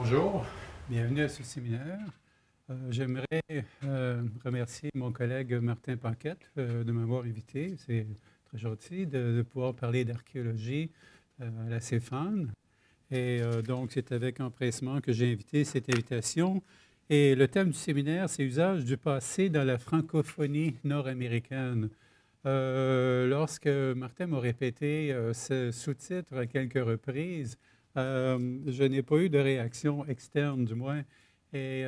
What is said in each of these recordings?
Bonjour, bienvenue à ce séminaire. J'aimerais remercier mon collègue Martin Paquette de m'avoir invité. C'est très gentil de pouvoir parler d'archéologie à la Céphane. Et donc, c'est avec empressement que j'ai invité cette invitation. Et le thème du séminaire, c'est usage du passé dans la francophonie nord-américaine. Lorsque Martin m'a répété ce sous-titre à quelques reprises, je n'ai pas eu de réaction externe, du moins. Et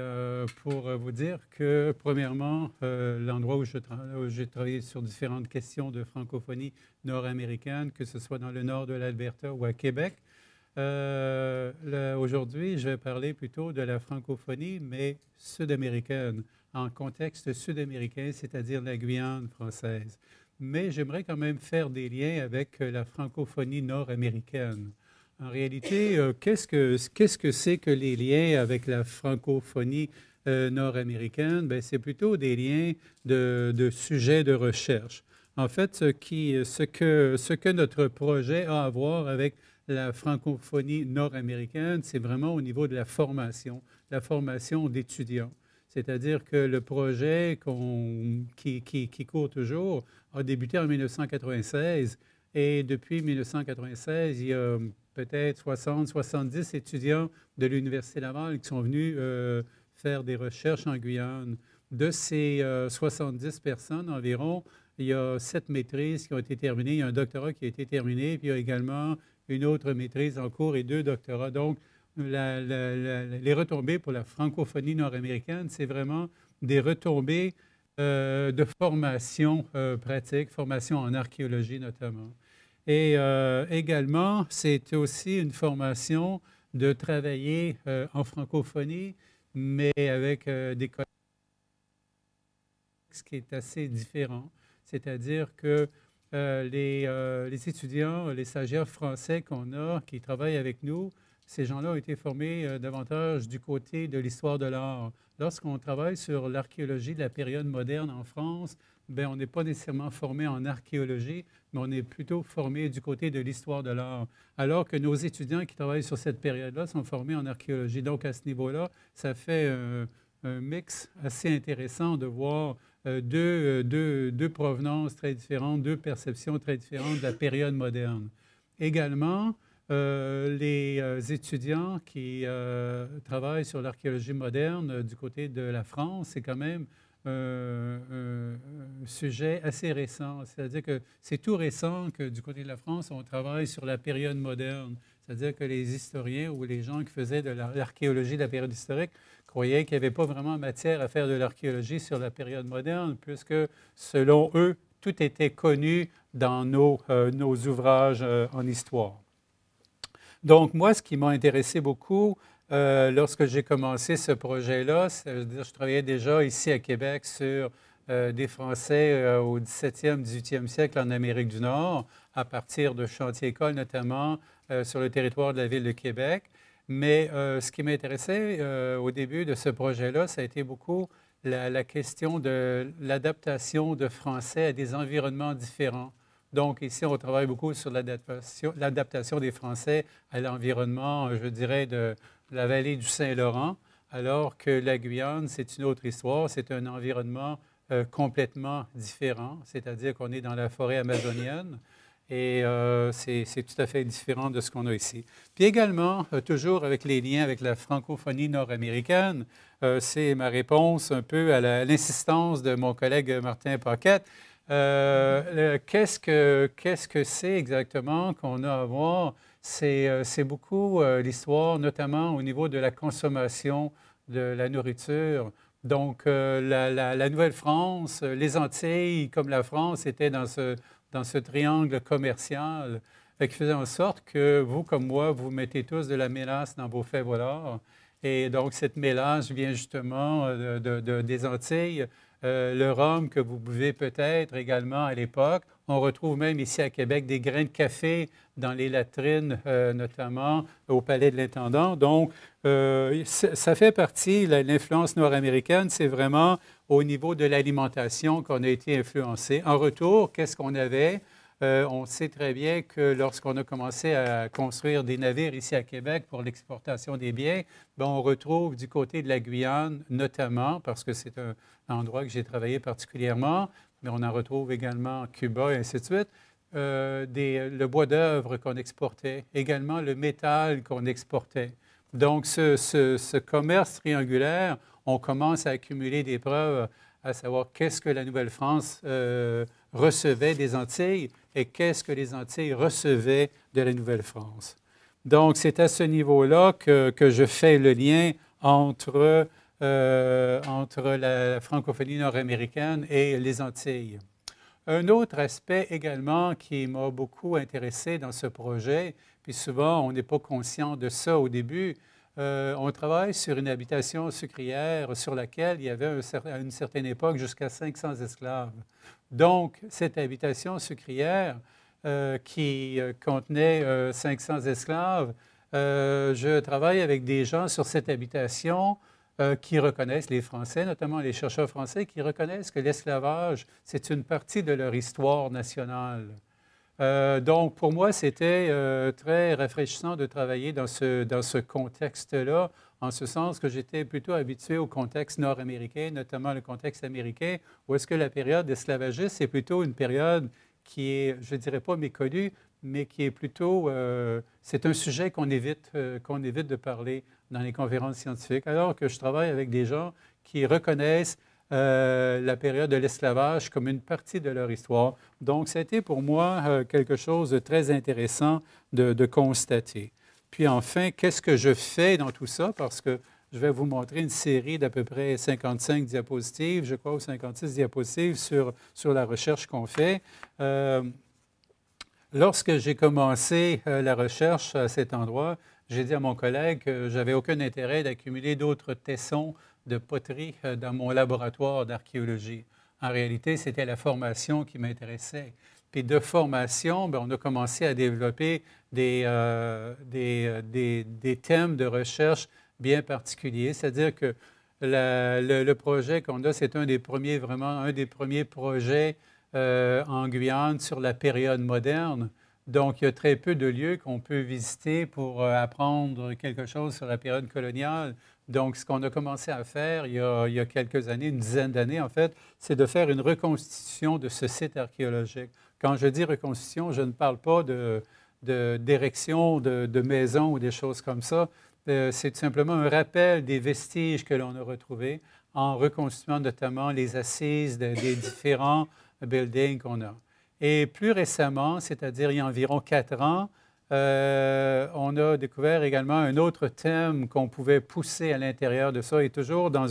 pour vous dire que, premièrement, l'endroit où j'ai travaillé sur différentes questions de francophonie nord-américaine, que ce soit dans le nord de l'Alberta ou à Québec, aujourd'hui, je vais parler plutôt de la francophonie, mais sud-américaine, en contexte sud-américain, c'est-à-dire la Guyane française. Mais j'aimerais quand même faire des liens avec la francophonie nord-américaine. En réalité, qu'est-ce que c'est que les liens avec la francophonie nord-américaine? Bien, c'est plutôt des liens de sujets de recherche. En fait, ce que notre projet a à voir avec la francophonie nord-américaine, c'est vraiment au niveau de la formation d'étudiants. C'est-à-dire que le projet qui court toujours a débuté en 1996 et depuis 1996, il y a peut-être 60, 70 étudiants de l'Université Laval qui sont venus faire des recherches en Guyane. De ces 70 personnes environ, il y a 7 maîtrises qui ont été terminées, il y a un doctorat qui a été terminé, puis il y a également une autre maîtrise en cours et 2 doctorats. Donc, les retombées pour la francophonie nord-américaine, c'est vraiment des retombées de formation pratique, formation en archéologie notamment. Et également, c'est aussi une formation de travailler en francophonie, mais avec des collègues, ce qui est assez différent. C'est-à-dire que les étudiants, les stagiaires français qu'on a, qui travaillent avec nous, ces gens-là ont été formés davantage du côté de l'histoire de l'art. Lorsqu'on travaille sur l'archéologie de la période moderne en France, bien, on n'est pas nécessairement formé en archéologie, mais on est plutôt formé du côté de l'histoire de l'art, alors que nos étudiants qui travaillent sur cette période-là sont formés en archéologie. Donc, à ce niveau-là, ça fait un mix assez intéressant de voir deux provenances très différentes, deux perceptions très différentes de la période moderne. Également, les étudiants qui travaillent sur l'archéologie moderne du côté de la France, c'est quand même un sujet assez récent. C'est-à-dire que c'est tout récent que du côté de la France, on travaille sur la période moderne. C'est-à-dire que les historiens ou les gens qui faisaient de l'archéologie de la période historique croyaient qu'il n'y avait pas vraiment matière à faire de l'archéologie sur la période moderne, puisque, selon eux, tout était connu dans nos ouvrages en histoire. Donc, moi, ce qui m'a intéressé beaucoup lorsque j'ai commencé ce projet-là, c'est-à-dire je travaillais déjà ici à Québec sur des Français au 17e, 18e siècle en Amérique du Nord, à partir de chantiers-écoles notamment sur le territoire de la ville de Québec. Mais ce qui m'intéressait au début de ce projet-là, ça a été beaucoup la question de l'adaptation de français à des environnements différents. Donc, ici, on travaille beaucoup sur l'adaptation des Français à l'environnement, je dirais, de la vallée du Saint-Laurent, alors que la Guyane, c'est une autre histoire. C'est un environnement complètement différent, c'est-à-dire qu'on est dans la forêt amazonienne et c'est tout à fait différent de ce qu'on a ici. Puis également, toujours avec les liens avec la francophonie nord-américaine, c'est ma réponse un peu à l'insistance de mon collègue Martin Paquette. Qu'est-ce que c'est exactement qu'on a à voir? C'est beaucoup l'histoire, notamment au niveau de la consommation de la nourriture. Donc, la Nouvelle-France, les Antilles, comme la France, étaient dans ce triangle commercial, qui faisait en sorte que vous, comme moi, vous mettez tous de la mélasse dans vos fèves-voleurs. Et donc, cette mélasse vient justement des Antilles. Le rhum que vous buvez peut-être également à l'époque. On retrouve même ici à Québec des grains de café dans les latrines, notamment au Palais de l'Intendant. Donc, ça fait partie, l'influence nord-américaine, c'est vraiment au niveau de l'alimentation qu'on a été influencé. En retour, qu'est-ce qu'on avait? On sait très bien que lorsqu'on a commencé à construire des navires ici à Québec pour l'exportation des biens, bien, on retrouve du côté de la Guyane, notamment, parce que c'est un endroit que j'ai travaillé particulièrement, mais on en retrouve également Cuba et ainsi de suite, le bois d'œuvre qu'on exportait, également le métal qu'on exportait. Donc, ce commerce triangulaire, on commence à accumuler des preuves à savoir qu'est-ce que la Nouvelle-France recevait des Antilles et qu'est-ce que les Antilles recevaient de la Nouvelle-France. Donc, c'est à ce niveau-là que je fais le lien entre la francophonie nord-américaine et les Antilles. Un autre aspect également qui m'a beaucoup intéressé dans ce projet, puis souvent on n'est pas conscient de ça au début, on travaille sur une habitation sucrière sur laquelle il y avait à une certaine époque jusqu'à 500 esclaves. Donc, cette habitation sucrière qui contenait 500 esclaves, je travaille avec des gens sur cette habitation qui reconnaissent, les Français, notamment les chercheurs français, qui reconnaissent que l'esclavage, c'est une partie de leur histoire nationale. Donc, pour moi, c'était très rafraîchissant de travailler dans ce contexte-là, en ce sens que j'étais plutôt habitué au contexte nord-américain, notamment le contexte américain, où est-ce que la période esclavagiste, c'est plutôt une période qui est, je ne dirais pas méconnue, mais qui est plutôt, c'est un sujet qu'on évite de parler dans les conférences scientifiques, alors que je travaille avec des gens qui reconnaissent la période de l'esclavage comme une partie de leur histoire. Donc, ça a été pour moi quelque chose de très intéressant de constater. Puis enfin, qu'est-ce que je fais dans tout ça? Parce que je vais vous montrer une série d'à peu près 55 diapositives, je crois, ou 56 diapositives sur la recherche qu'on fait. Lorsque j'ai commencé la recherche à cet endroit, j'ai dit à mon collègue que j'avais aucun intérêt d'accumuler d'autres tessons de poterie dans mon laboratoire d'archéologie. En réalité, c'était la formation qui m'intéressait. Puis de formation, bien, on a commencé à développer des thèmes de recherche bien particuliers, c'est-à-dire que le projet qu'on a, c'est un des premiers projets en Guyane sur la période moderne. Donc, il y a très peu de lieux qu'on peut visiter pour apprendre quelque chose sur la période coloniale. Donc, ce qu'on a commencé à faire il y a quelques années, une dizaine d'années en fait, c'est de faire une reconstitution de ce site archéologique. Quand je dis reconstitution, je ne parle pas d'érection de maisons ou des choses comme ça. C'est tout simplement un rappel des vestiges que l'on a retrouvés en reconstituant notamment les assises des différents buildings qu'on a. Et plus récemment, c'est-à-dire il y a environ 4 ans, on a découvert également un autre thème qu'on pouvait pousser à l'intérieur de ça, et toujours dans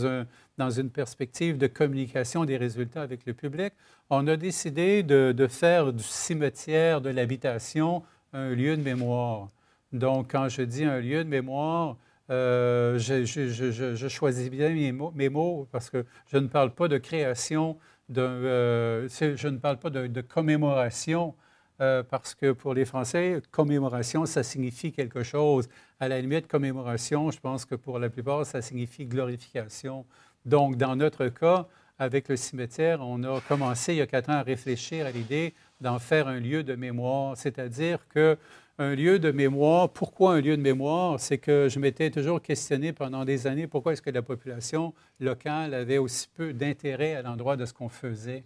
une perspective de communication des résultats avec le public. On a décidé de faire du cimetière de l'habitation un lieu de mémoire. Donc, quand je dis un lieu de mémoire, je choisis bien mes mots parce que je ne parle pas de création, je ne parle pas de commémoration, parce que pour les Français, commémoration, ça signifie quelque chose. À la limite, commémoration, je pense que pour la plupart, ça signifie glorification. Donc, dans notre cas, avec le cimetière, on a commencé il y a 4 ans à réfléchir à l'idée d'en faire un lieu de mémoire, c'est-à-dire qu'un lieu de mémoire, pourquoi un lieu de mémoire? C'est que je m'étais toujours questionné pendant des années pourquoi est-ce que la population locale avait aussi peu d'intérêt à l'endroit de ce qu'on faisait.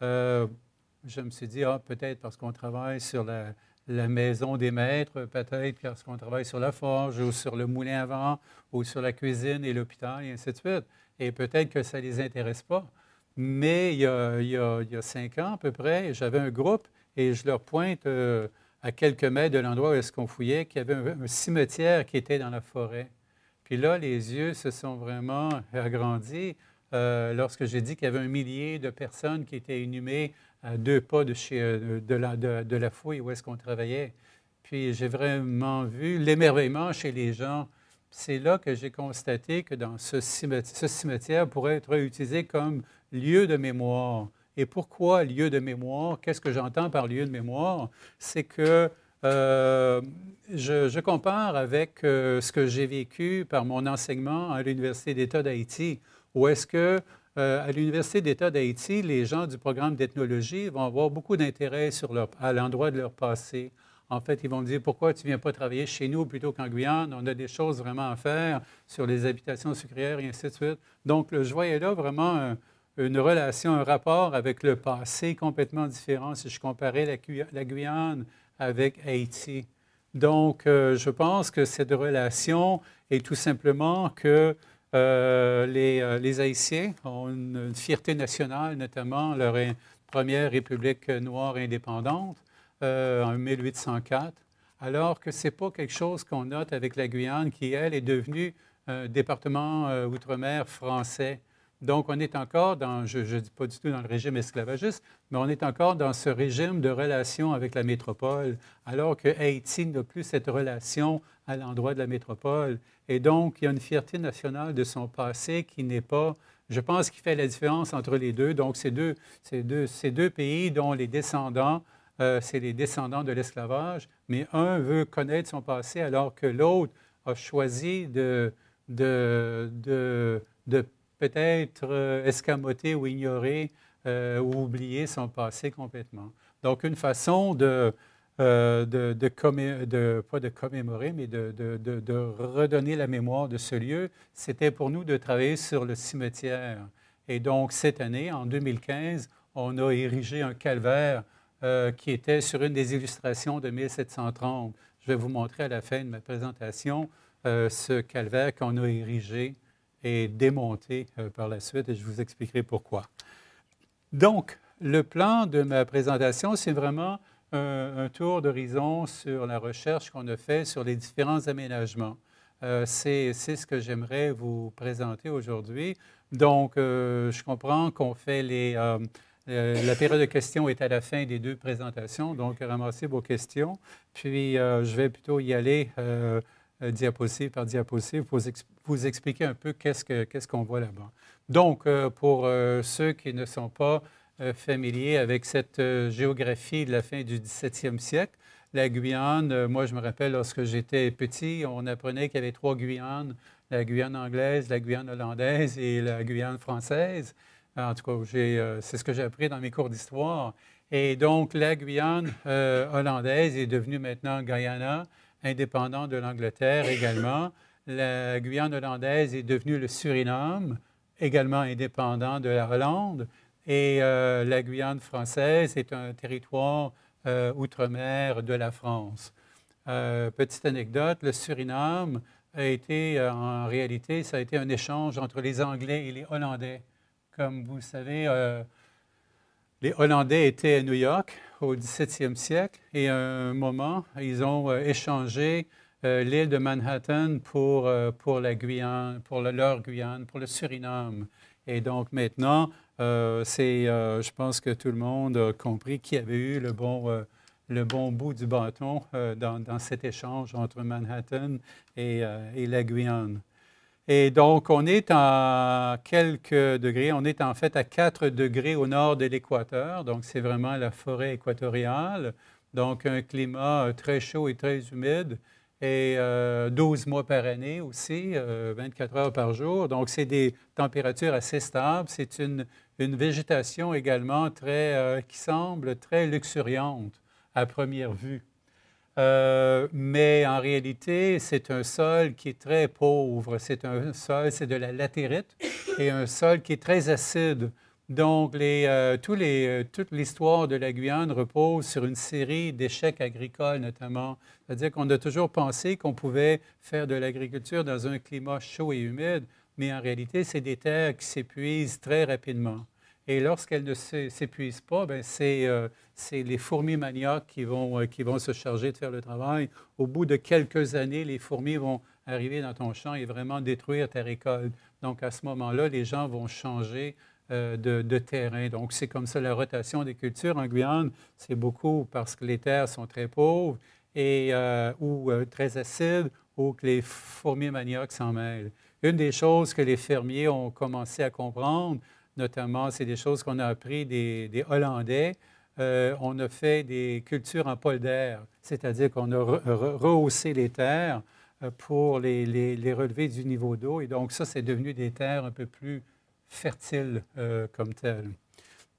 Je me suis dit, peut-être parce qu'on travaille sur la maison des maîtres, peut-être parce qu'on travaille sur la forge ou sur le moulin à vent ou sur la cuisine et l'hôpital et ainsi de suite. Et peut-être que ça ne les intéresse pas. Mais il y a 5 ans à peu près, j'avais un groupe et je leur pointe à quelques mètres de l'endroit où est-ce qu'on fouillait qu'il y avait un cimetière qui était dans la forêt. Puis là, les yeux se sont vraiment agrandis lorsque j'ai dit qu'il y avait 1 millier de personnes qui étaient inhumées à 2 pas de la fouille où est-ce qu'on travaillait. Puis j'ai vraiment vu l'émerveillement chez les gens. C'est là que j'ai constaté que dans ce cimetière pourrait être utilisé comme lieu de mémoire. Et pourquoi lieu de mémoire? Qu'est-ce que j'entends par lieu de mémoire? C'est que je compare avec ce que j'ai vécu par mon enseignement à l'Université d'État d'Haïti, où est-ce que À l'Université d'État d'Haïti, les gens du programme d'ethnologie vont avoir beaucoup d'intérêt à l'endroit de leur passé. En fait, ils vont me dire pourquoi tu ne viens pas travailler chez nous plutôt qu'en Guyane. On a des choses vraiment à faire sur les habitations sucrières et ainsi de suite. Donc, je voyais là vraiment une relation, un rapport avec le passé complètement différent si je comparais la Guyane avec Haïti. Donc, je pense que cette relation est tout simplement que les Haïtiens ont une fierté nationale, notamment leur première république noire indépendante en 1804, alors que ce n'est pas quelque chose qu'on note avec la Guyane qui, elle, est devenue un département outre-mer français. Donc, on est encore dans, je ne dis pas du tout dans le régime esclavagiste, mais on est encore dans ce régime de relation avec la métropole, alors que Haïti n'a plus cette relation à l'endroit de la métropole. Et donc, il y a une fierté nationale de son passé qui n'est pas, je pense, qui fait la différence entre les deux. Donc, ces deux pays dont les descendants, c'est les descendants de l'esclavage, mais un veut connaître son passé alors que l'autre a choisi de peut-être escamoter ou ignorer ou oublier son passé complètement. Donc, une façon pas de commémorer, mais de redonner la mémoire de ce lieu, c'était pour nous de travailler sur le cimetière. Et donc, cette année, en 2015, on a érigé un calvaire qui était sur une des illustrations de 1730. Je vais vous montrer à la fin de ma présentation ce calvaire qu'on a érigé et démonté par la suite, et je vous expliquerai pourquoi. Donc, le plan de ma présentation, c'est vraiment un tour d'horizon sur la recherche qu'on a fait sur les différents aménagements. C'est ce que j'aimerais vous présenter aujourd'hui. Donc, je comprends qu'on fait la période de questions est à la fin des deux présentations, donc ramassez vos questions. Puis, je vais plutôt y aller diapositive par diapositive pour vous expliquer un peu qu'est-ce qu'on voit là-bas. Donc, pour ceux qui ne sont pas familiers avec cette géographie de la fin du 17e siècle, la Guyane, moi je me rappelle lorsque j'étais petit, on apprenait qu'il y avait 3 Guyanes, la Guyane anglaise, la Guyane hollandaise et la Guyane française. En tout cas, c'est ce que j'ai appris dans mes cours d'histoire. Et donc, la Guyane hollandaise est devenue maintenant Guyana, indépendant de l'Angleterre également. La Guyane hollandaise est devenue le Suriname, également indépendant de la Hollande. Et la Guyane française est un territoire outre-mer de la France. Petite anecdote, le Suriname a été, en réalité, ça a été un échange entre les Anglais et les Hollandais. Comme vous savez, les Hollandais étaient à New York au 17e siècle et à un moment, ils ont échangé l'île de Manhattan pour la Guyane, leur Guyane, pour le Suriname. Et donc maintenant, je pense que tout le monde a compris qui avait eu le bon bout du bâton dans cet échange entre Manhattan et la Guyane. Et donc, on est à quelques degrés. On est en fait à 4 degrés au nord de l'équateur. Donc, c'est vraiment la forêt équatoriale. Donc, un climat très chaud et très humide. Et 12 mois par année aussi, 24 heures par jour. Donc, c'est des températures assez stables. C'est une végétation également qui semble très luxuriante à première vue. Mais en réalité, c'est un sol qui est très pauvre. C'est de la latérite et un sol qui est très acide. Donc, toute l'histoire de la Guyane repose sur une série d'échecs agricoles, notamment. C'est-à-dire qu'on a toujours pensé qu'on pouvait faire de l'agriculture dans un climat chaud et humide, mais en réalité, c'est des terres qui s'épuisent très rapidement. Et lorsqu'elles ne s'épuisent pas, c'est les fourmis maniocs qui vont se charger de faire le travail. Au bout de quelques années, les fourmis vont arriver dans ton champ et vraiment détruire ta récolte. Donc, à ce moment-là, les gens vont changer de terrain. Donc, c'est comme ça la rotation des cultures en Guyane. C'est beaucoup parce que les terres sont très pauvres ou très acides ou que les fourmis maniocs s'en mêlent. Une des choses que les fermiers ont commencé à comprendre, notamment, c'est des choses qu'on a appris des Hollandais. On a fait des cultures en polder, c'est-à-dire qu'on a rehaussé les terres pour les relever du niveau d'eau. Et donc, ça, c'est devenu des terres un peu plus fertile comme tel.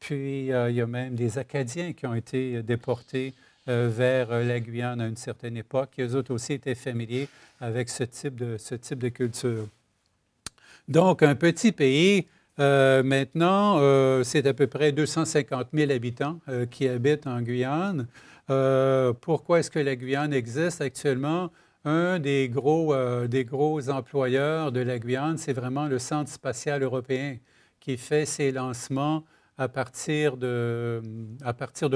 Puis, il y a même des Acadiens qui ont été déportés vers la Guyane à une certaine époque. Et eux autres aussi étaient familiers avec ce type de culture. Donc, un petit pays, maintenant, c'est à peu près 250 000 habitants qui habitent en Guyane. Pourquoi est-ce que la Guyane existe actuellement? Un des gros employeurs de la Guyane, c'est vraiment le Centre spatial européen qui fait ses lancements à partir de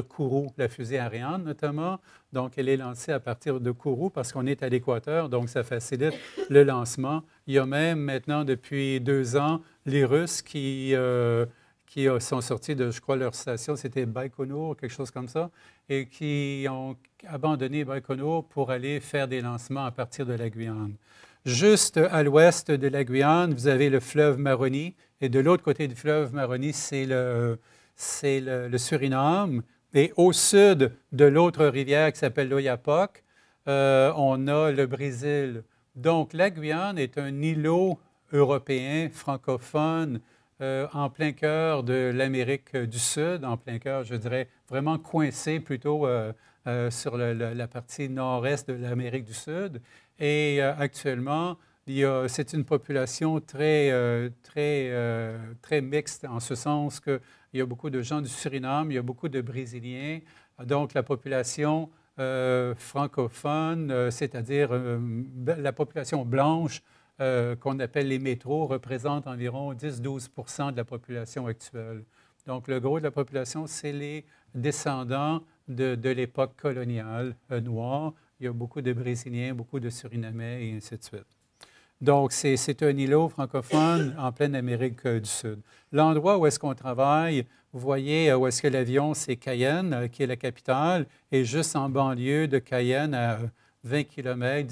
Kourou, la fusée Ariane notamment. Donc, elle est lancée à partir de Kourou parce qu'on est à l'équateur, donc ça facilite le lancement. Il y a même maintenant, depuis 2 ans, les Russes qui sont sortis de, je crois, leur station, c'était Baïkonour, quelque chose comme ça, et qui ont abandonné Baïkonour pour aller faire des lancements à partir de la Guyane. Juste à l'ouest de la Guyane, vous avez le fleuve Maroni, et de l'autre côté du fleuve Maroni, c'est le Suriname. Et au sud de l'autre rivière qui s'appelle l'Oyapock, on a le Brésil. Donc, la Guyane est un îlot européen, francophone, en plein cœur de l'Amérique du Sud, en plein cœur, je dirais, vraiment coincé plutôt sur la partie nord-est de l'Amérique du Sud. Et actuellement, c'est une population très mixte, en ce sens qu'il y a beaucoup de gens du Suriname, il y a beaucoup de Brésiliens. Donc, la population francophone, c'est-à-dire la population blanche, qu'on appelle les métros, représente environ 10-12 % de la population actuelle. Donc, le gros de la population, c'est les descendants de l'époque coloniale noire. Il y a beaucoup de Brésiliens, beaucoup de Surinamais et ainsi de suite. Donc, c'est un îlot francophone en pleine Amérique du Sud. L'endroit où est-ce qu'on travaille, vous voyez où est-ce que l'avion, c'est Cayenne, qui est la capitale, et juste en banlieue de Cayenne, à 20 km,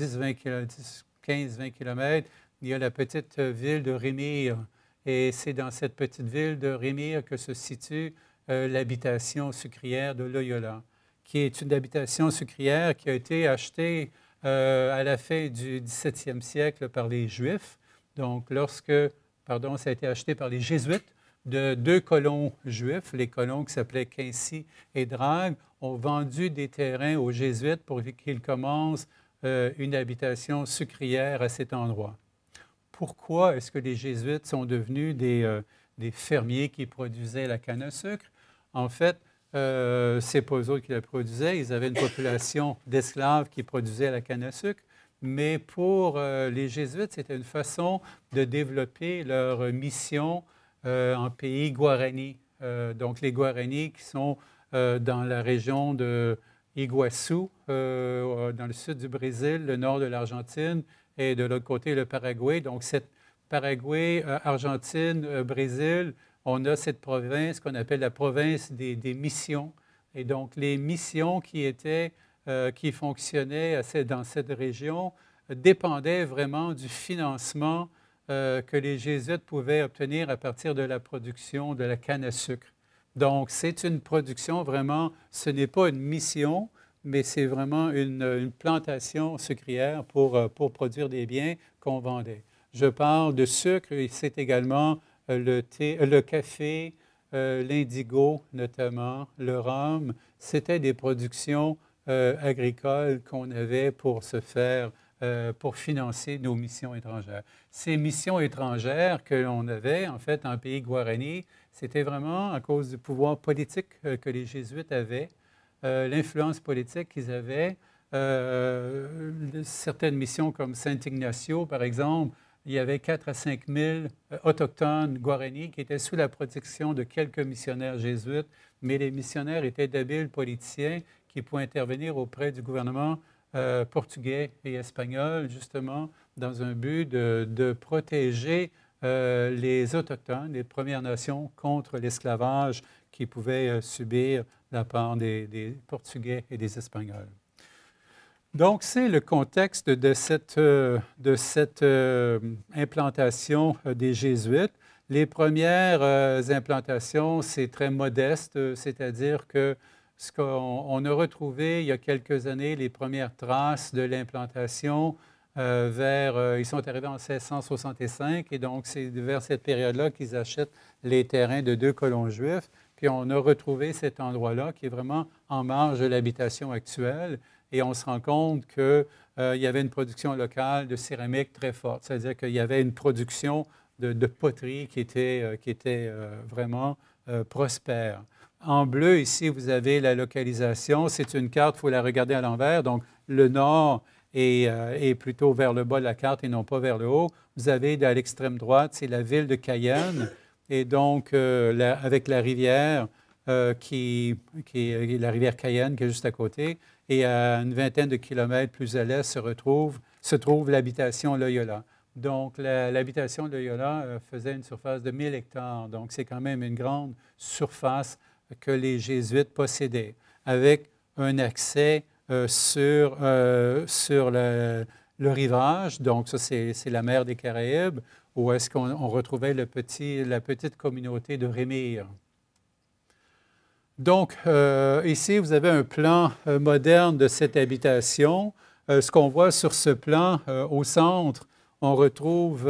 15-20 km, il y a la petite ville de Rémire. Et c'est dans cette petite ville de Rémire que se situe l'habitation sucrière de Loyola, qui est une habitation sucrière qui a été achetée à la fin du 17e siècle par les Juifs. Donc, ça a été acheté par les Jésuites de 2 colons juifs, les colons qui s'appelaient Quincy et Drague, ont vendu des terrains aux Jésuites pour qu'ils commencent une habitation sucrière à cet endroit. Pourquoi est-ce que les Jésuites sont devenus des fermiers qui produisaient la canne à sucre? En fait, ce n'est pas eux autres qui la produisaient. Ils avaient une population d'esclaves qui produisaient la canne à sucre. Mais pour les Jésuites, c'était une façon de développer leur mission en pays Guarani. Donc, les Guarani qui sont dans la région de Iguaçu, dans le sud du Brésil, le nord de l'Argentine, et de l'autre côté, le Paraguay. Donc, cette Paraguay, Argentine, Brésil, on a cette province qu'on appelle la province des missions. Et donc, les missions qui fonctionnaient dans cette région dépendaient vraiment du financement que les Jésuites pouvaient obtenir à partir de la production de la canne à sucre. Donc, c'est une production vraiment, ce n'est pas une mission, mais c'est vraiment une plantation sucrière pour produire des biens qu'on vendait. Je parle de sucre, et c'est également le thé, le café, l'indigo notamment, le rhum. C'était des productions agricoles qu'on avait pour pour financer nos missions étrangères. Ces missions étrangères que l'on avait, en fait, en pays Guarani, c'était vraiment à cause du pouvoir politique que les Jésuites avaient, l'influence politique qu'ils avaient. Certaines missions comme Saint Ignacio, par exemple, il y avait 4 à 5 000 autochtones Guarani qui étaient sous la protection de quelques missionnaires jésuites, mais les missionnaires étaient d'habiles politiciens qui pouvaient intervenir auprès du gouvernement portugais et espagnol, justement, dans un but de protéger les Autochtones, les Premières Nations, contre l'esclavage qu'ils pouvaient subir de la part des Portugais et des Espagnols. Donc, c'est le contexte de cette implantation des Jésuites. Les premières implantations, c'est très modeste, c'est-à-dire que ce qu'on a retrouvé il y a quelques années, les premières traces de l'implantation ils sont arrivés en 1665 et donc c'est vers cette période-là qu'ils achètent les terrains de 2 colons juifs. Puis on a retrouvé cet endroit-là qui est vraiment en marge de l'habitation actuelle et on se rend compte qu'il y avait une production locale de céramique très forte, c'est-à-dire qu'il y avait une production de poterie qui était vraiment prospère. En bleu, ici, vous avez la localisation. C'est une carte, il faut la regarder à l'envers. Donc, le nord est plutôt vers le bas de la carte et non pas vers le haut. Vous avez à l'extrême droite, c'est la ville de Cayenne. Et donc, avec la rivière, qui est la rivière Cayenne qui est juste à côté. Et à une vingtaine de kilomètres plus à l'est se trouve l'habitation Loyola. Donc, l'habitation Loyola faisait une surface de 1000 hectares. Donc, c'est quand même une grande surface que les Jésuites possédaient, avec un accès sur le rivage. Donc, ça, c'est la mer des Caraïbes, où est-ce qu'on retrouvait la petite communauté de Rémire. Donc, ici, vous avez un plan moderne de cette habitation. Ce qu'on voit sur ce plan, au centre, on retrouve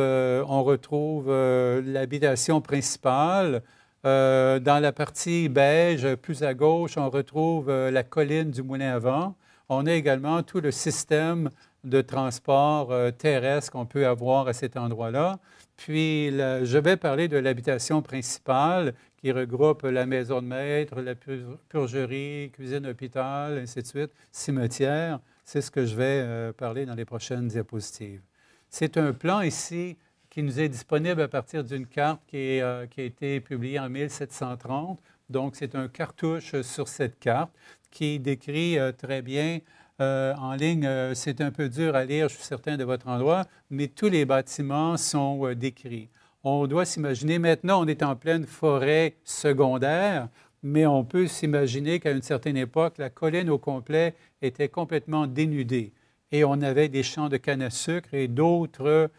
l'habitation principale. Dans la partie beige, plus à gauche, on retrouve la colline du Moulin à Vent. On a également tout le système de transport terrestre qu'on peut avoir à cet endroit-là. Puis, je vais parler de l'habitation principale qui regroupe la maison de maître, la purgerie, cuisine, hôpital, ainsi de suite, cimetière. C'est ce que je vais parler dans les prochaines diapositives. C'est un plan ici qui nous est disponible à partir d'une carte qui a été publiée en 1730. Donc, c'est un cartouche sur cette carte qui décrit très bien en ligne. C'est un peu dur à lire, je suis certain, de votre endroit, mais tous les bâtiments sont décrits. On doit s'imaginer, maintenant, on est en pleine forêt secondaire, mais on peut s'imaginer qu'à une certaine époque, la colline au complet était complètement dénudée et on avait des champs de canne à sucre et d'autres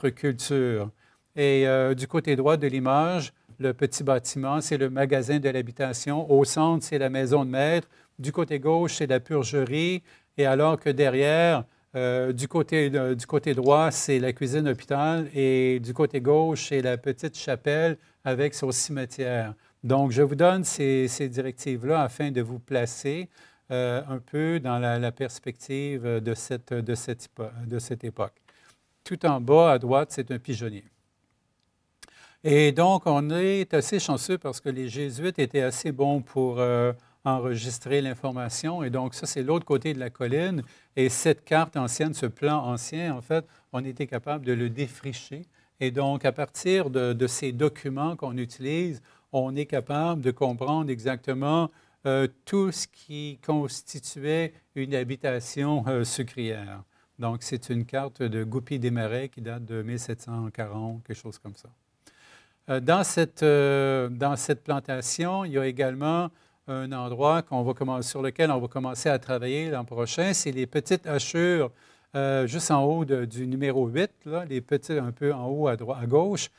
cultures. Et du côté droit de l'image, le petit bâtiment, c'est le magasin de l'habitation. Au centre, c'est la maison de maître. Du côté gauche, c'est la purgerie. Et alors que derrière, du côté droit, c'est la cuisine hôpital. Et du côté gauche, c'est la petite chapelle avec son cimetière. Donc, je vous donne ces directives-là afin de vous placer un peu dans la perspective de cette époque. Tout en bas, à droite, c'est un pigeonnier. Et donc, on est assez chanceux parce que les Jésuites étaient assez bons pour enregistrer l'information. Et donc, ça, c'est l'autre côté de la colline. Et cette carte ancienne, ce plan ancien, en fait, on était capable de le défricher. Et donc, à partir de ces documents qu'on utilise, on est capable de comprendre exactement tout ce qui constituait une habitation sucrière. Donc, c'est une carte de Goupil-Desmarais qui date de 1740, quelque chose comme ça. Dans cette plantation, il y a également un endroit sur lequel on va commencer à travailler l'an prochain. C'est les petites hachures juste en haut du numéro 8, là, les petits un peu en haut à gauche.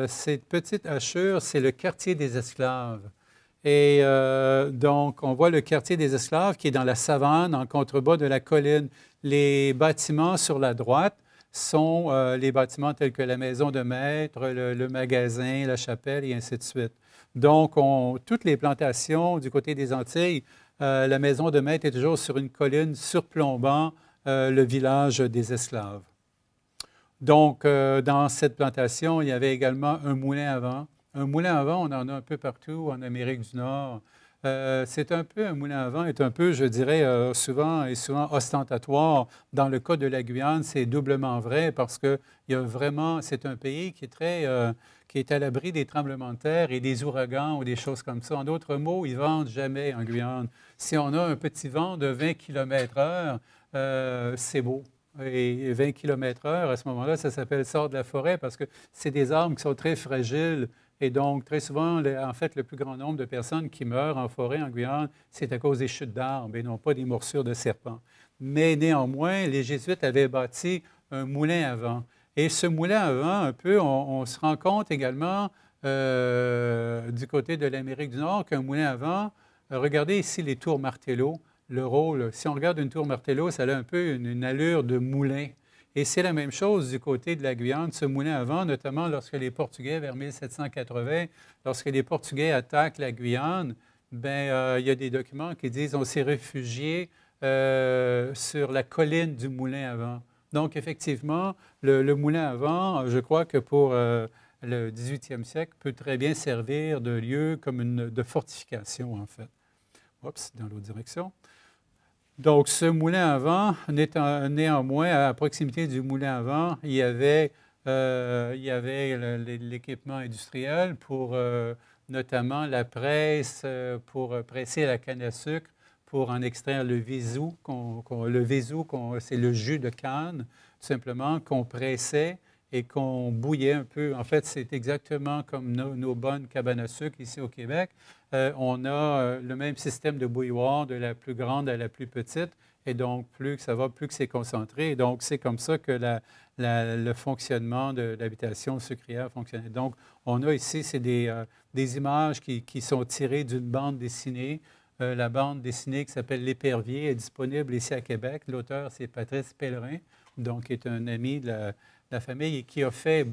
Cette petite hachure, c'est le quartier des esclaves. Et donc, on voit le quartier des esclaves qui est dans la savane, en contrebas de la colline. Les bâtiments sur la droite sont les bâtiments tels que la maison de maître, le magasin, la chapelle et ainsi de suite. Donc, toutes les plantations du côté des Antilles, la maison de maître est toujours sur une colline surplombant le village des esclaves. Donc, dans cette plantation, il y avait également un moulin à vent. Un moulin à vent, on en a un peu partout en Amérique du Nord. Un moulin à vent est un peu, je dirais, souvent ostentatoire. Dans le cas de la Guyane, c'est doublement vrai parce que c'est un pays qui est à l'abri des tremblements de terre et des ouragans ou des choses comme ça. En d'autres mots, ils ne vendent jamais en Guyane. Si on a un petit vent de 20 km/h, c'est beau. Et 20 km/h, à ce moment-là, ça s'appelle sort de la forêt parce que c'est des arbres qui sont très fragiles. Et donc, très souvent, en fait, le plus grand nombre de personnes qui meurent en forêt en Guyane, c'est à cause des chutes d'arbres et non pas des morsures de serpents. Mais néanmoins, les Jésuites avaient bâti un moulin à vent. Et ce moulin à vent, un peu, on se rend compte également du côté de l'Amérique du Nord qu'un moulin à vent, regardez ici les tours Martello. le rôle. Si on regarde une tour Martello, ça a un peu une allure de moulin. Et c'est la même chose du côté de la Guyane, ce moulin à vent, notamment lorsque les Portugais, vers 1780, lorsque les Portugais attaquent la Guyane, bien, il y a des documents qui disent on s'est réfugié sur la colline du moulin à vent. Donc, effectivement, le moulin à vent, je crois que pour le 18e siècle, peut très bien servir de lieu comme de fortification, en fait. Oups, dans l'autre direction. Donc, ce moulin à vent, néanmoins, à proximité du moulin à vent, il y avait l'équipement industriel pour notamment la presse, pour presser la canne à sucre, pour en extraire le vésou. C'est le jus de canne, tout simplement, qu'on pressait et qu'on bouillait un peu. En fait, c'est exactement comme nos bonnes cabanes à sucre ici au Québec. On a le même système de bouilloire de la plus grande à la plus petite. Et donc, plus que ça va, plus que c'est concentré. Et donc, c'est comme ça que le fonctionnement de l'habitation sucrière fonctionnait. Donc, on a ici, c'est des images qui sont tirées d'une bande dessinée. La bande dessinée qui s'appelle L'Épervier est disponible ici à Québec. L'auteur, c'est Patrice Pellerin, donc qui est un ami de la famille et qui a fait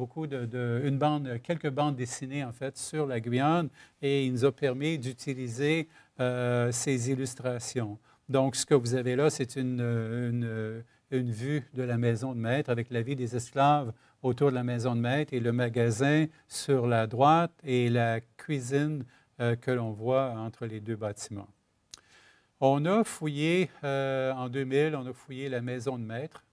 quelques bandes dessinées, en fait, sur la Guyane et il nous a permis d'utiliser ces illustrations. Donc, ce que vous avez là, c'est une vue de la maison de maître avec la vie des esclaves autour de la maison de maître et le magasin sur la droite et la cuisine que l'on voit entre les deux bâtiments. On a fouillé, en 2000, on a fouillé la maison de maître.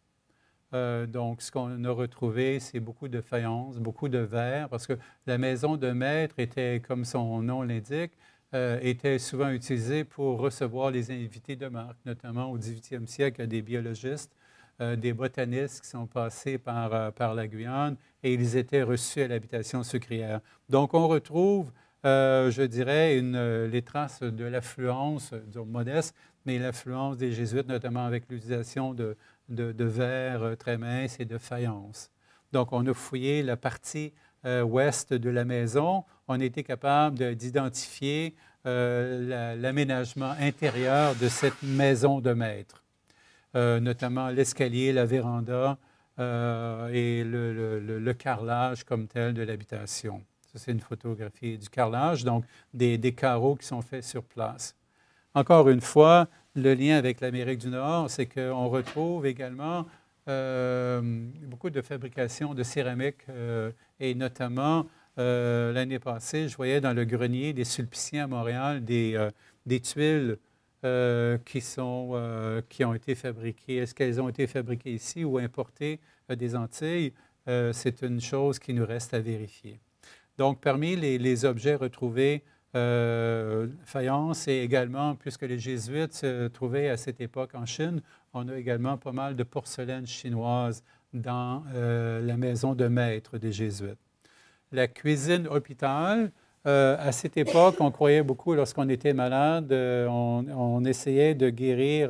Donc, ce qu'on a retrouvé, c'est beaucoup de faïences, beaucoup de verre, parce que la maison de maître était, comme son nom l'indique, était souvent utilisée pour recevoir les invités de marque, notamment au 18e siècle, il y a des biologistes, des botanistes qui sont passés par la Guyane et ils étaient reçus à l'habitation sucrière. Donc, on retrouve, je dirais, les traces de l'affluence, modeste, mais l'affluence des Jésuites, notamment avec l'utilisation de verre très mince et de faïence. Donc, on a fouillé la partie ouest de la maison. On a été capable d'identifier l'aménagement intérieur de cette maison de maître, notamment l'escalier, la véranda et le carrelage comme tel de l'habitation. Ça, c'est une photographie du carrelage, donc des carreaux qui sont faits sur place. Encore une fois, le lien avec l'Amérique du Nord, c'est qu'on retrouve également beaucoup de fabrication de céramique et notamment l'année passée, je voyais dans le grenier des Sulpiciens à Montréal des tuiles qui ont été fabriquées. Est-ce qu'elles ont été fabriquées ici ou importées des Antilles? C'est une chose qui nous reste à vérifier. Donc, parmi les objets retrouvés, faïence et également, puisque les Jésuites se trouvaient à cette époque en Chine, on a également pas mal de porcelaine chinoise dans la maison de maître des Jésuites. La cuisine hôpital, à cette époque, on croyait beaucoup, lorsqu'on était malade, on essayait de guérir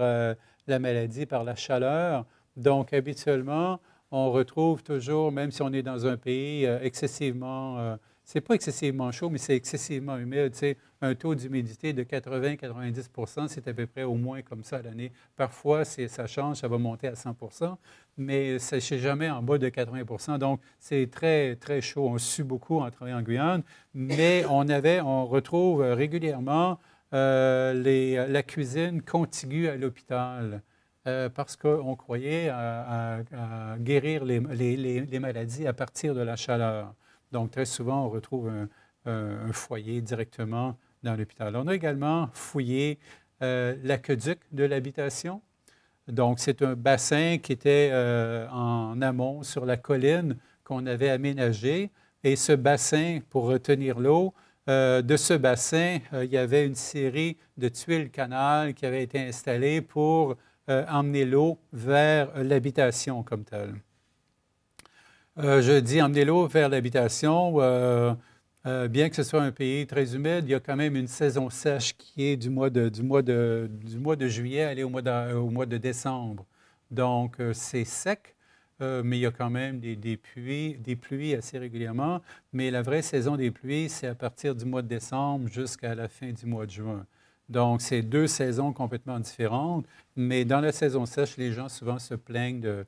la maladie par la chaleur. Donc, habituellement, on retrouve toujours, même si on est dans un pays excessivement c'est pas excessivement chaud, mais c'est excessivement humide. Tu sais, un taux d'humidité de 80-90 %, c'est à peu près au moins comme ça l'année. Parfois, ça change, ça va monter à 100 %, mais ça ne c'est jamais en bas de 80 %. Donc, c'est très, très chaud. On sue beaucoup en travaillant en Guyane, mais on retrouve régulièrement la cuisine contiguë à l'hôpital. Parce qu'on croyait à guérir les maladies à partir de la chaleur. Donc, très souvent, on retrouve un foyer directement dans l'hôpital. On a également fouillé l'aqueduc de l'habitation. Donc, c'est un bassin qui était en amont sur la colline qu'on avait aménagé. Et ce bassin, pour retenir l'eau, de ce bassin, il y avait une série de tuiles canal qui avaient été installées pour emmener l'eau vers l'habitation comme telle. Je dis emmener l'eau vers l'habitation. Bien que ce soit un pays très humide, il y a quand même une saison sèche qui est du mois de juillet aller au mois de décembre. Donc, c'est sec, mais il y a quand même des pluies assez régulièrement. Mais la vraie saison des pluies, c'est à partir du mois de décembre jusqu'à la fin du mois de juin. Donc, c'est deux saisons complètement différentes, mais dans la saison sèche, les gens souvent se plaignent de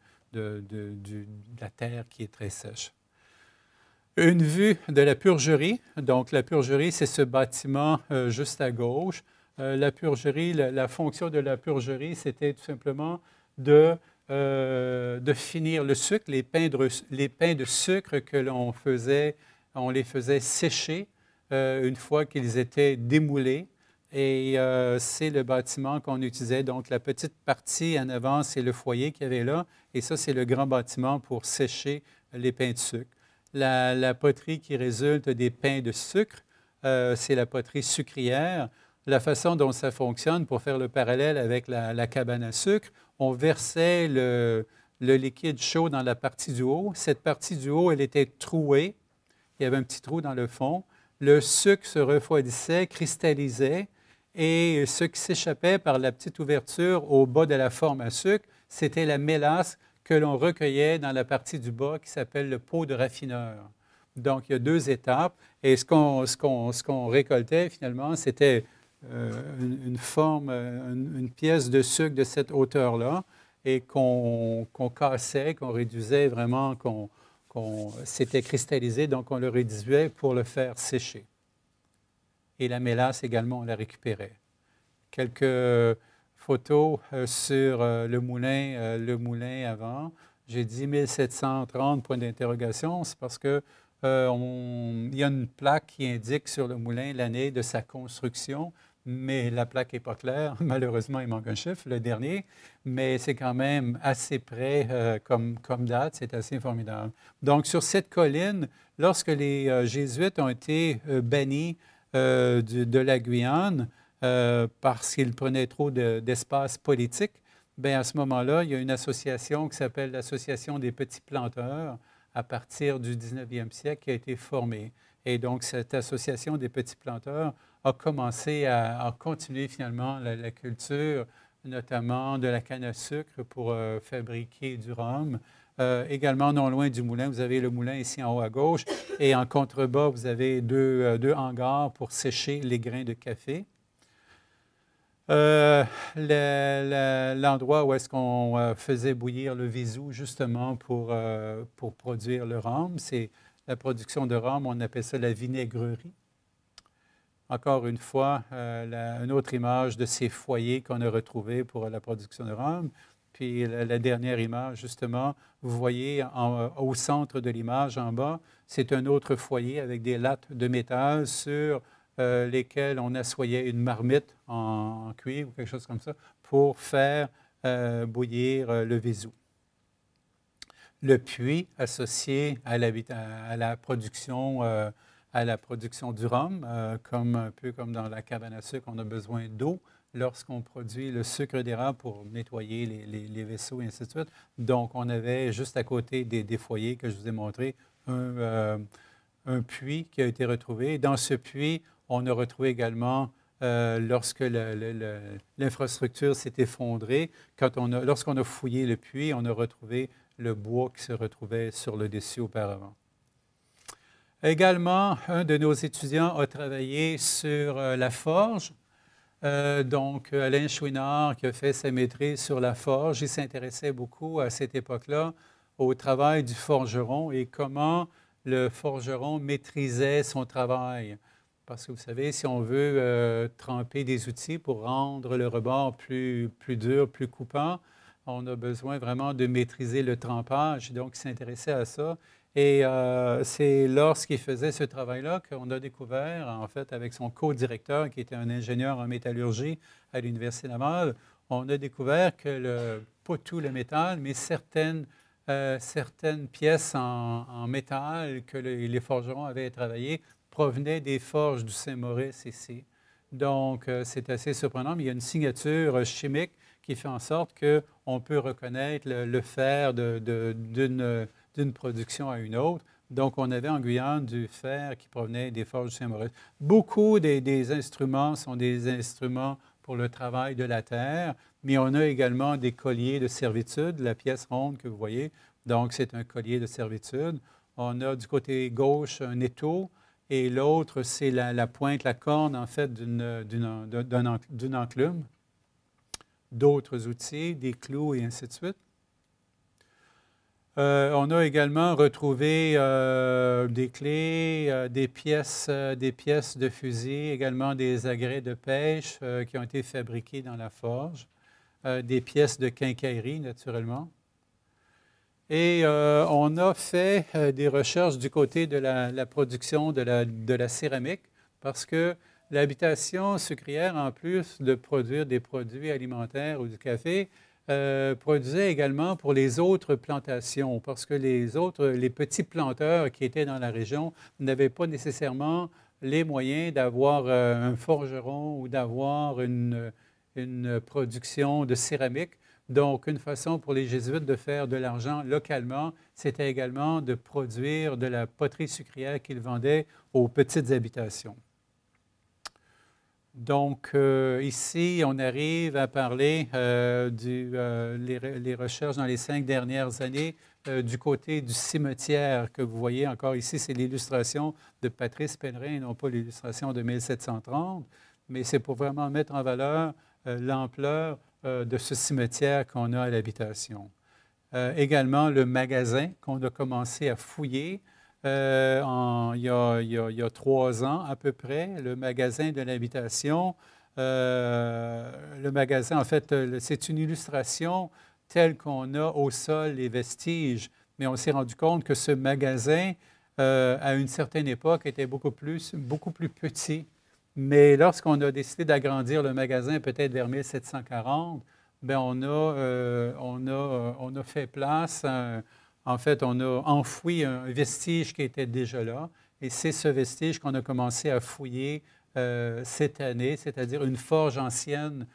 la terre qui est très sèche. Une vue de la purgerie. Donc, la purgerie, c'est ce bâtiment juste à gauche. La purgerie, la fonction de la purgerie, c'était tout simplement de finir le sucre, les pains de sucre que l'on faisait, on les faisait sécher une fois qu'ils étaient démoulés. Et c'est le bâtiment qu'on utilisait. Donc, la petite partie en avant, c'est le foyer qu'il y avait là. Et ça, c'est le grand bâtiment pour sécher les pains de sucre. La poterie qui résulte des pains de sucre, c'est la poterie sucrière. La façon dont ça fonctionne, pour faire le parallèle avec la cabane à sucre, on versait le liquide chaud dans la partie du haut. Cette partie du haut, elle était trouée. Il y avait un petit trou dans le fond. Le sucre se refroidissait, cristallisait, et ce qui s'échappait par la petite ouverture au bas de la forme à sucre, c'était la mélasse que l'on recueillait dans la partie du bas qui s'appelle le pot de raffineur. Donc, il y a deux étapes. Et ce qu'on récoltait, finalement, c'était une forme, une pièce de sucre de cette hauteur-là, et qu'on cassait, qu'on réduisait vraiment, c'était cristallisé, donc on le réduisait pour le faire sécher. Et la mélasse également, on la récupérait. Quelques photos sur le moulin avant. J'ai dit 1730, point d'interrogation, c'est parce que il y a une plaque qui indique sur le moulin l'année de sa construction, mais la plaque n'est pas claire. Malheureusement, il manque un chiffre, le dernier, mais c'est quand même assez près comme date, c'est assez formidable. Donc, sur cette colline, lorsque les Jésuites ont été bannis de la Guyane parce qu'ils prenaient trop d'espace politique, bien, à ce moment-là, il y a une association qui s'appelle l'Association des petits planteurs à partir du 19e siècle qui a été formée. Et donc, cette association des petits planteurs a commencé à continuer finalement la culture, notamment de la canne à sucre pour fabriquer du rhum. Également, non loin du moulin, vous avez le moulin ici en haut à gauche, et en contrebas, vous avez deux hangars pour sécher les grains de café. L'endroit où est-ce qu'on faisait bouillir le Vézou, justement, pour produire le rhum, c'est la production de rhum, on appelle ça la vinaigrerie. Encore une fois, une autre image de ces foyers qu'on a retrouvés pour la production de rhum. Puis la dernière image, justement, vous voyez au centre de l'image, en bas, c'est un autre foyer avec des lattes de métal sur lesquelles on assoyait une marmite en cuivre ou quelque chose comme ça pour faire bouillir le Vézou. Le puits associé à la production du rhum, un peu comme dans la cabane à sucre, on a besoin d'eau lorsqu'on produit le sucre d'érable pour nettoyer les vaisseaux et ainsi de suite. Donc, on avait juste à côté des foyers que je vous ai montré un puits qui a été retrouvé. Dans ce puits, on a retrouvé également, lorsque l'infrastructure s'est effondrée, lorsqu'on a fouillé le puits, on a retrouvé le bois qui se retrouvait sur le dessus auparavant. Également, un de nos étudiants a travaillé sur la forge. Donc, Alain Chouinard, qui a fait sa maîtrise sur la forge, il s'intéressait beaucoup à cette époque-là au travail du forgeron et comment le forgeron maîtrisait son travail. Parce que vous savez, si on veut tremper des outils pour rendre le rebord plus dur, plus coupant, on a besoin vraiment de maîtriser le trempage. Donc, il s'intéressait à ça. Et c'est lorsqu'il faisait ce travail-là qu'on a découvert, en fait, avec son co-directeur, qui était un ingénieur en métallurgie à l'Université Laval, on a découvert que pas tout le métal, mais certaines pièces en métal que les forgerons avaient travaillées provenaient des forges du Saint-Maurice ici. Donc, c'est assez surprenant, mais il y a une signature chimique qui fait en sorte qu'on peut reconnaître le fer d'une production à une autre. Donc, on avait en Guyane du fer qui provenait des forges du Saint-Maurice. Beaucoup des instruments sont des instruments pour le travail de la terre, mais on a également des colliers de servitude, la pièce ronde que vous voyez. Donc, c'est un collier de servitude. On a du côté gauche un étau et l'autre, c'est la pointe, la corne, en fait, d'une enclume. D'autres outils, des clous et ainsi de suite. On a également retrouvé des clés, des pièces de fusil, également des agrès de pêche qui ont été fabriqués dans la forge, des pièces de quincaillerie, naturellement. Et on a fait des recherches du côté de la production de la céramique, parce que l'habitation sucrière, en plus de produire des produits alimentaires ou du café, produisait également pour les autres plantations, parce que les petits planteurs qui étaient dans la région n'avaient pas nécessairement les moyens d'avoir un forgeron ou d'avoir une production de céramique. Donc, une façon pour les Jésuites de faire de l'argent localement, c'était également de produire de la poterie sucrière qu'ils vendaient aux petites habitations. Donc, ici, on arrive à parler les recherches dans les 5 dernières années du côté du cimetière que vous voyez encore ici. C'est l'illustration de Patrice Pellerin, non pas l'illustration de 1730, mais c'est pour vraiment mettre en valeur l'ampleur de ce cimetière qu'on a à l'habitation. Également, le magasin qu'on a commencé à fouiller. Il y a 3 ans à peu près, le magasin de l'habitation. Le magasin, en fait, c'est une illustration telle qu'on a au sol les vestiges, mais on s'est rendu compte que ce magasin, à une certaine époque, était beaucoup plus petit. Mais lorsqu'on a décidé d'agrandir le magasin, peut-être vers 1740, bien, on a fait place en fait, on a enfoui un vestige qui était déjà là, et c'est ce vestige qu'on a commencé à fouiller cette année, c'est-à-dire une forge ancienne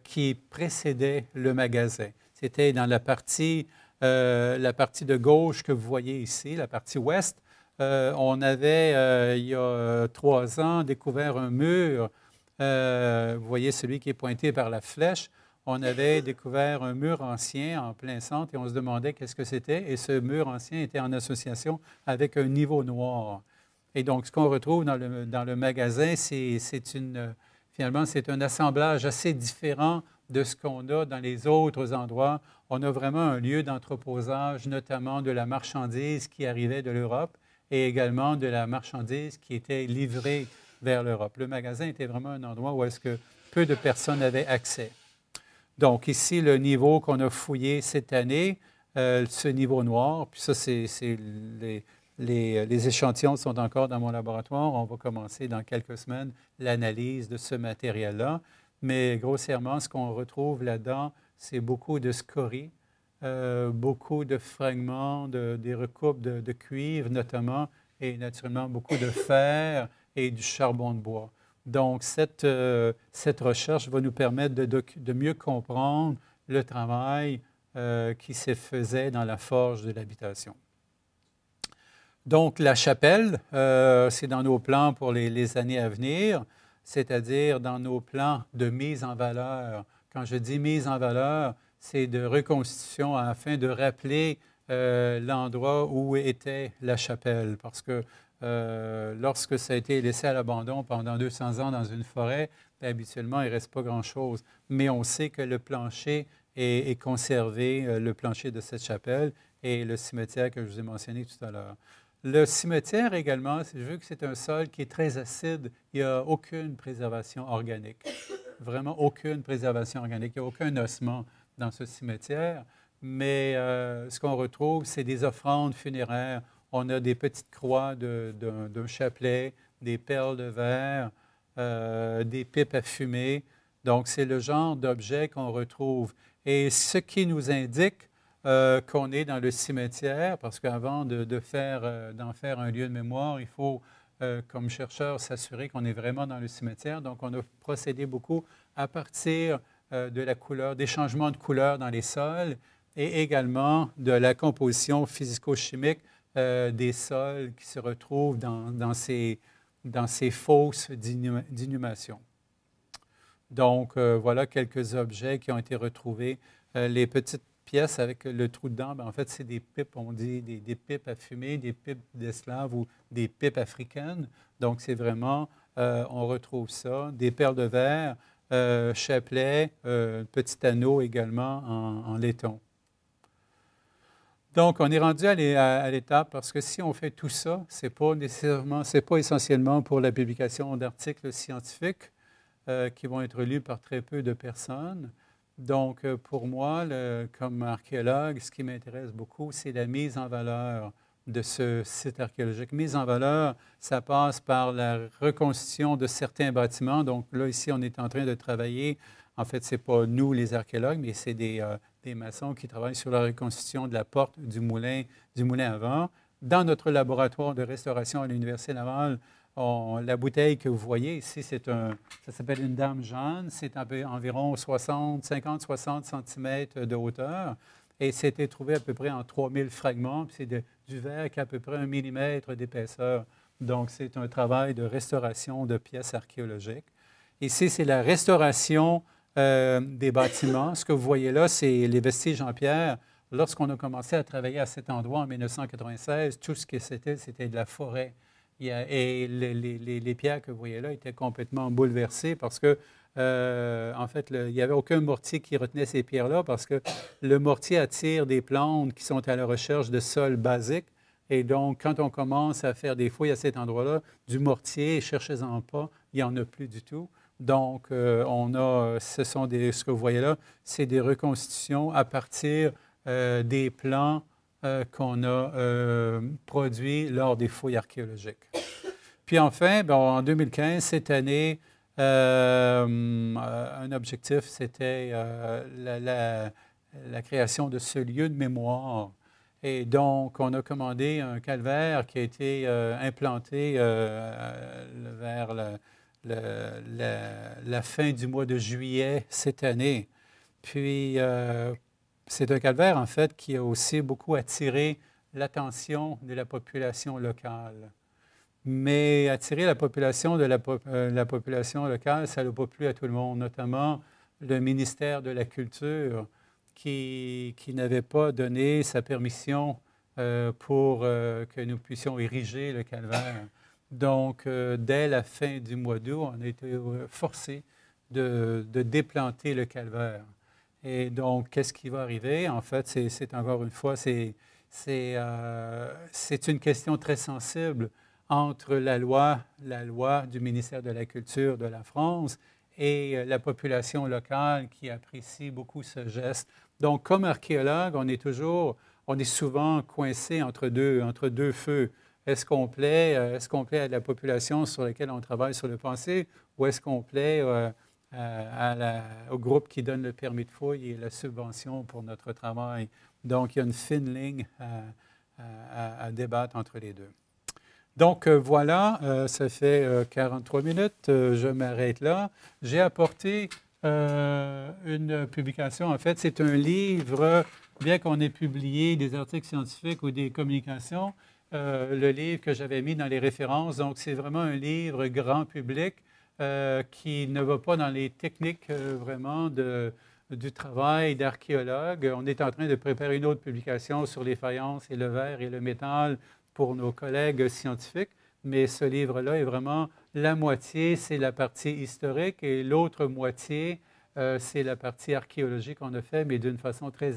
qui précédait le magasin. C'était dans la partie de gauche que vous voyez ici, la partie ouest. On avait, il y a 3 ans, découvert un mur. Vous voyez celui qui est pointé par la flèche. On avait découvert un mur ancien en plein centre et on se demandait qu'est-ce que c'était. Et ce mur ancien était en association avec un niveau noir. Et donc, ce qu'on retrouve dans le magasin, finalement, c'est un assemblage assez différent de ce qu'on a dans les autres endroits. On a vraiment un lieu d'entreposage, notamment de la marchandise qui arrivait de l'Europe et également de la marchandise qui était livrée vers l'Europe. Le magasin était vraiment un endroit où est-ce que peu de personnes avaient accès. Donc, ici, le niveau qu'on a fouillé cette année, ce niveau noir, puis ça, les échantillons sont encore dans mon laboratoire. On va commencer dans quelques semaines l'analyse de ce matériel-là. Mais grossièrement, ce qu'on retrouve là-dedans, c'est beaucoup de scories, beaucoup de fragments, des recoupes de cuivre notamment, et naturellement beaucoup de fer et du charbon de bois. Donc, cette recherche va nous permettre de mieux comprendre le travail qui se faisait dans la forge de l'habitation. Donc, la chapelle, c'est dans nos plans pour les années à venir, c'est-à-dire dans nos plans de mise en valeur. Quand je dis mise en valeur, c'est de reconstitution afin de rappeler l'endroit où était la chapelle, parce que lorsque ça a été laissé à l'abandon pendant 200 ans dans une forêt, bien, habituellement, il ne reste pas grand-chose. Mais on sait que le plancher est conservé, le plancher de cette chapelle et le cimetière que je vous ai mentionné tout à l'heure. Le cimetière également, vu que c'est un sol qui est très acide, il n'y a aucune préservation organique. Vraiment aucune préservation organique. Il n'y a aucun ossement dans ce cimetière. Mais ce qu'on retrouve, c'est des offrandes funéraires. On a des petites croix d'un chapelet, des perles de verre, des pipes à fumer. Donc, c'est le genre d'objet qu'on retrouve. Et ce qui nous indique qu'on est dans le cimetière, parce qu'avant d'en faire un lieu de mémoire, il faut, comme chercheur, s'assurer qu'on est vraiment dans le cimetière. Donc, on a procédé beaucoup à partir de la couleur, des changements de couleur dans les sols et également de la composition physico-chimique des sols qui se retrouvent dans ces fosses d'inhumation. Donc, voilà quelques objets qui ont été retrouvés. Les petites pièce avec le trou dedans, en fait, c'est des pipes, on dit des pipes à fumer, des pipes d'esclaves ou des pipes africaines. Donc, c'est vraiment, on retrouve ça, des perles de verre, chapelet, petit anneau également en laiton. Donc, on est rendu à l'étape parce que si on fait tout ça, ce n'est pas nécessairement, c'est pas essentiellement pour la publication d'articles scientifiques qui vont être lus par très peu de personnes. Donc, pour moi, comme archéologue, ce qui m'intéresse beaucoup, c'est la mise en valeur de ce site archéologique. Mise en valeur, ça passe par la reconstitution de certains bâtiments. Donc là, ici, on est en train de travailler. En fait, ce n'est pas nous, les archéologues, mais c'est des maçons qui travaillent sur la reconstitution de la porte du moulin à vent. Dans notre laboratoire de restauration à l'Université Laval, la bouteille que vous voyez ici, ça s'appelle une Dame Jeanne. C'est environ 50-60 cm de hauteur. Et c'était trouvé à peu près en 3000 fragments. C'est du verre qui a à peu près 1 mm d'épaisseur. Donc, c'est un travail de restauration de pièces archéologiques. Ici, c'est la restauration des bâtiments. Ce que vous voyez là, c'est les vestiges en pierre. Lorsqu'on a commencé à travailler à cet endroit en 1996, tout ce que c'était de la forêt. Et les pierres que vous voyez là étaient complètement bouleversées parce que, en fait, il n'y avait aucun mortier qui retenait ces pierres-là parce que le mortier attire des plantes qui sont à la recherche de sols basiques. Et donc, quand on commence à faire des fouilles à cet endroit-là, du mortier, cherchez-en pas, il n'y en a plus du tout. Donc, ce que vous voyez là, c'est des reconstitutions à partir des plans qu'on a produits lors des fouilles archéologiques. Puis enfin, en 2015, cette année, un objectif, c'était la création de ce lieu de mémoire. Et donc, on a commandé un calvaire qui a été implanté vers la fin du mois de juillet cette année. Puis, c'est un calvaire, en fait, qui a aussi beaucoup attiré l'attention de la population locale. Mais attirer la population la population locale, ça n'a pas plu à tout le monde, notamment le ministère de la Culture qui n'avait pas donné sa permission pour que nous puissions ériger le calvaire. Donc, dès la fin du mois d'août, on a été forcés de déplanter le calvaire. Et donc, qu'est-ce qui va arriver? En fait, c'est encore une fois, c'est une question très sensible entre la loi du ministère de la Culture de la France et la population locale qui apprécie beaucoup ce geste. Donc, comme archéologue, on est souvent coincé entre deux feux. Est-ce qu'on plaît à la population sur laquelle on travaille sur le passé ou est-ce qu'on plaît au groupe qui donne le permis de fouille et la subvention pour notre travail? Donc, il y a une fine ligne à débattre entre les deux. Donc, voilà, ça fait 43 minutes. Je m'arrête là. J'ai apporté une publication. En fait, c'est un livre, bien qu'on ait publié des articles scientifiques ou des communications, le livre que j'avais mis dans les références. Donc, c'est vraiment un livre grand public qui ne va pas dans les techniques vraiment du travail d'archéologue. On est en train de préparer une autre publication sur les faïences et le verre et le métal pour nos collègues scientifiques, mais ce livre-là est vraiment la moitié, c'est la partie historique et l'autre moitié, c'est la partie archéologique qu'on a fait, mais d'une façon très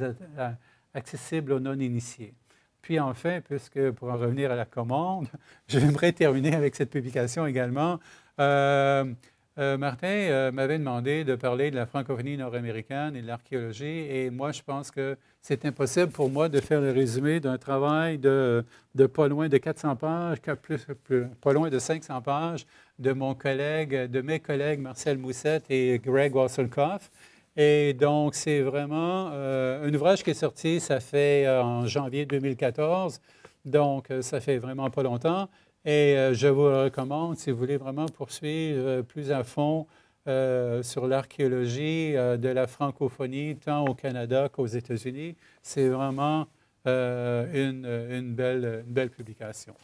accessible aux non-initiés. Puis enfin, puisque pour en revenir à la commande, j'aimerais terminer avec cette publication également. Martin m'avait demandé de parler de la francophonie nord-américaine et de l'archéologie, et moi, je pense que c'est impossible pour moi de faire le résumé d'un travail de pas loin de 400 pages, pas loin de 500 pages de mes collègues Marcel Moussette et Greg Wasselkoff. Et donc, c'est vraiment un ouvrage qui est sorti, ça fait en janvier 2014, donc ça fait vraiment pas longtemps. Et je vous le recommande si vous voulez vraiment poursuivre plus à fond sur l'archéologie de la francophonie, tant au Canada qu'aux États-Unis. C'est vraiment une belle publication.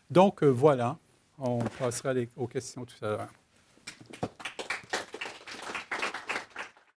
Donc, voilà, on passera aux questions tout à l'heure.